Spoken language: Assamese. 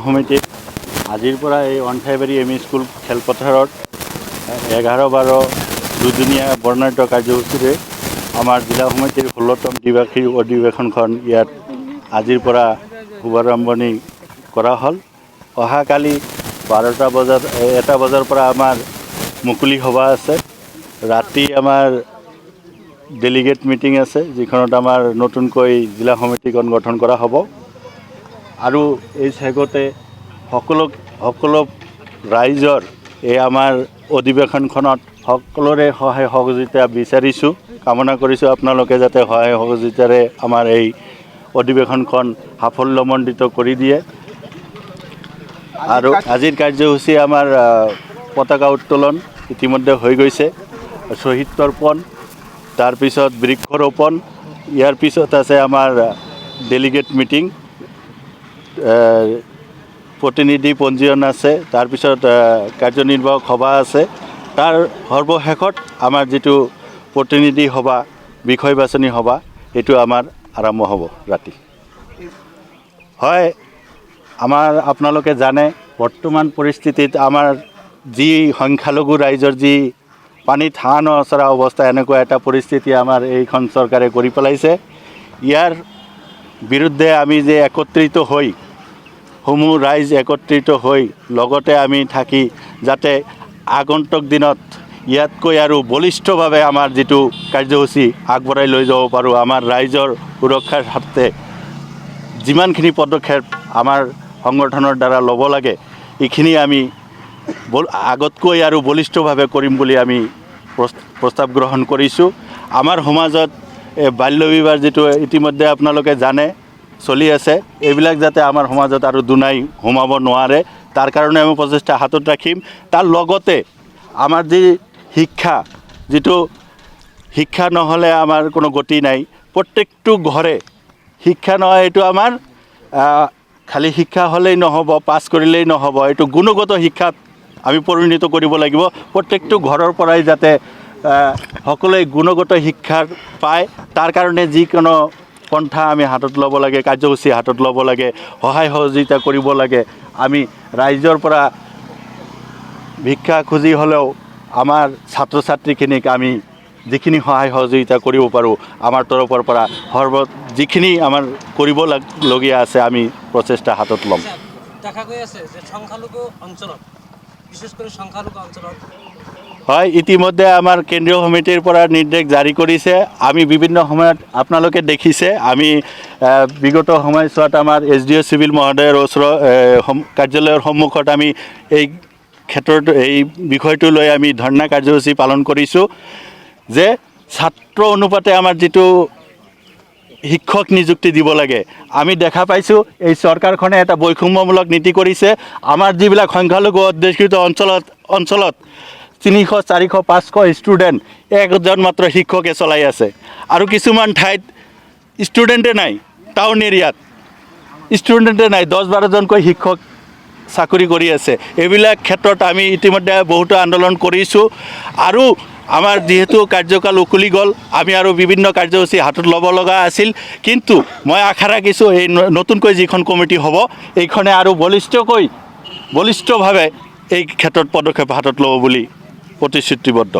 সমিতি আজিৰ পৰা এই অন্থাইবাৰী এম ই স্কুল খেলপথাৰত 11-12 দুদিনীয়া বৰ্ণাঢ্য কাৰ্যসূচীৰে আমাৰ জিলা সমিতিৰ 16তম দ্বিবাৰ্ষিক অধিৱেশনখন ইয়াত আজিৰ পৰা শুভাৰম্ভণি কৰা হ'ল। অহাকালি 1 বজাৰ পৰা আমাৰ মুকলি সভা আছে। ৰাতি আমাৰ ডেলিগেট মিটিং আছে, যিখনত আমাৰ নতুনকৈ জিলা সমিতিখন গঠন কৰা হ'ব। আৰু এই চেগতে সকলো ৰাইজৰ এই আমাৰ অধিৱেশনখনত সকলোৰে সহায় সহযোগিতা বিচাৰিছোঁ, কামনা কৰিছোঁ আপোনালোকে যাতে সহায় সহযোগিতাৰে আমাৰ এই অধিৱেশনখন সাফল্যমণ্ডিত কৰি দিয়ে। আৰু আজিৰ কাৰ্যসূচী আমাৰ পতাকা উত্তোলন ইতিমধ্যে হৈ গৈছে, শ্বহীদ তৰ্পণ, তাৰপিছত বৃক্ষৰোপণ, ইয়াৰ পিছত আছে আমাৰ ডেলিগেট মিটিং, প্ৰতিনিধি পঞ্জীয়ন আছে, তাৰপিছত কাৰ্যনিৰ্বাহক সভা আছে। তাৰ সৰ্বশেষত আমাৰ যিটো প্ৰতিনিধি সভা, বিষয় বাছনি সভা, এইটো আমাৰ আৰম্ভ হ'ব ৰাতি। হয়, আপোনালোকে জানে বৰ্তমান পৰিস্থিতিত আমাৰ যি সংখ্যালঘু ৰাইজৰ যি পানীত হাঁহ নচৰা অৱস্থা, এনেকুৱা এটা পৰিস্থিতি আমাৰ এইখন চৰকাৰে কৰি পেলাইছে। ইয়াৰ বিৰুদ্ধে আমি যে একত্ৰিত হৈ সমূহ ৰাইজ একত্ৰিত হৈ লগতে আমি থাকি যাতে আগন্তুক দিনত ইয়াতকৈ আৰু বলিষ্ঠভাৱে আমাৰ যিটো কাৰ্যসূচী আগবঢ়াই লৈ যাব পাৰোঁ, আমাৰ ৰাইজৰ সুৰক্ষাৰ স্বাৰ্থে যিমানখিনি পদক্ষেপ আমাৰ সংগঠনৰ দ্বাৰা ল'ব লাগে, এইখিনি আমি আগতকৈ আৰু বলিষ্ঠভাৱে কৰিম বুলি আমি প্ৰস্তাৱ গ্ৰহণ কৰিছোঁ। আমাৰ সমাজত বাল্য বিবাহ যিটো ইতিমধ্যে আপোনালোকে জানে চলি আছে, এইবিলাক যাতে আমাৰ সমাজত আৰু দুনাই সোমাব নোৱাৰে, তাৰ কাৰণে আমি প্ৰচেষ্টা হাতত ৰাখিম। তাৰ লগতে আমাৰ যি যিটো শিক্ষা নহ'লে আমাৰ কোনো গতি নাই। প্ৰত্যেকটো ঘৰে শিক্ষা নহয়, এইটো আমাৰ খালি শিক্ষা হ'লেই নহ'ব, পাছ কৰিলেই নহ'ব, এইটো গুণগত শিক্ষাত আমি পৰিণত কৰিব লাগিব। প্ৰত্যেকটো ঘৰৰ পৰাই যাতে সকলোৱে গুণগত শিক্ষা পায়, তাৰ কাৰণে যিকোনো পন্থা আমি হাতত ল'ব লাগে, কাৰ্যসূচী হাতত ল'ব লাগে, সহায় সহযোগিতা কৰিব লাগে। আমি ৰাইজৰ পৰা ভিক্ষা খুজি হ'লেও আমাৰ ছাত্ৰ ছাত্ৰীখিনিক আমি যিখিনি সহায় সহযোগিতা কৰিব পাৰোঁ, আমাৰ তৰফৰ পৰা যিখিনি আমাৰ কৰিবলগীয়া আছে, আমি প্ৰচেষ্টা হাতত ল'ম। দেখা গৈ আছে যে সংখ্যালঘু অঞ্চলত, বিশেষ কৰি সংখ্যালঘু অঞ্চলত হয়, ইতিমধ্যে আমাৰ কেন্দ্ৰীয় সমিতিৰ পৰা নিৰ্দেশ জাৰি কৰিছে। আমি বিভিন্ন সময়ত আপোনালোকে দেখিছে, আমি বিগত সময়ছোৱাত আমাৰ SDO চিভিল মহোদয়ৰ কাৰ্যালয়ৰ সন্মুখত আমি এই ক্ষেত্ৰত এই বিষয়টো লৈ আমি ধৰ্ণা কাৰ্যসূচী পালন কৰিছোঁ যে ছাত্ৰ অনুপাতে আমাৰ যিটো শিক্ষক নিযুক্তি দিব লাগে, আমি দেখা পাইছোঁ এই চৰকাৰখনে এটা বৈষম্যমূলক নীতি কৰিছে। আমাৰ যিবিলাক সংখ্যালঘু অধ্যুষিত অঞ্চলত 300, 400, 500 ষ্টুডেণ্ট, একজন মাত্ৰ শিক্ষকে চলাই আছে। আৰু কিছুমান ঠাইত ষ্টুডেণ্টে নাই, টাউন এৰিয়াত ষ্টুডেণ্টে নাই, 10-12জনকৈ শিক্ষক চাকৰি কৰি আছে। এইবিলাক ক্ষেত্ৰত আমি ইতিমধ্যে বহুতো আন্দোলন কৰিছোঁ। আৰু আমাৰ যিহেতু কাৰ্যকাল উকলি গ'ল, আমি আৰু বিভিন্ন কাৰ্যসূচী হাতত ল'ব লগা আছিল। কিন্তু মই আশা ৰাখিছোঁ এই নতুনকৈ যিখন কমিটি হ'ব, এইখনে আৰু বলিষ্ঠভাৱে এই ক্ষেত্ৰত পদক্ষেপ হাতত ল'ব বুলি প্ৰতিশ্ৰুতিবদ্ধ।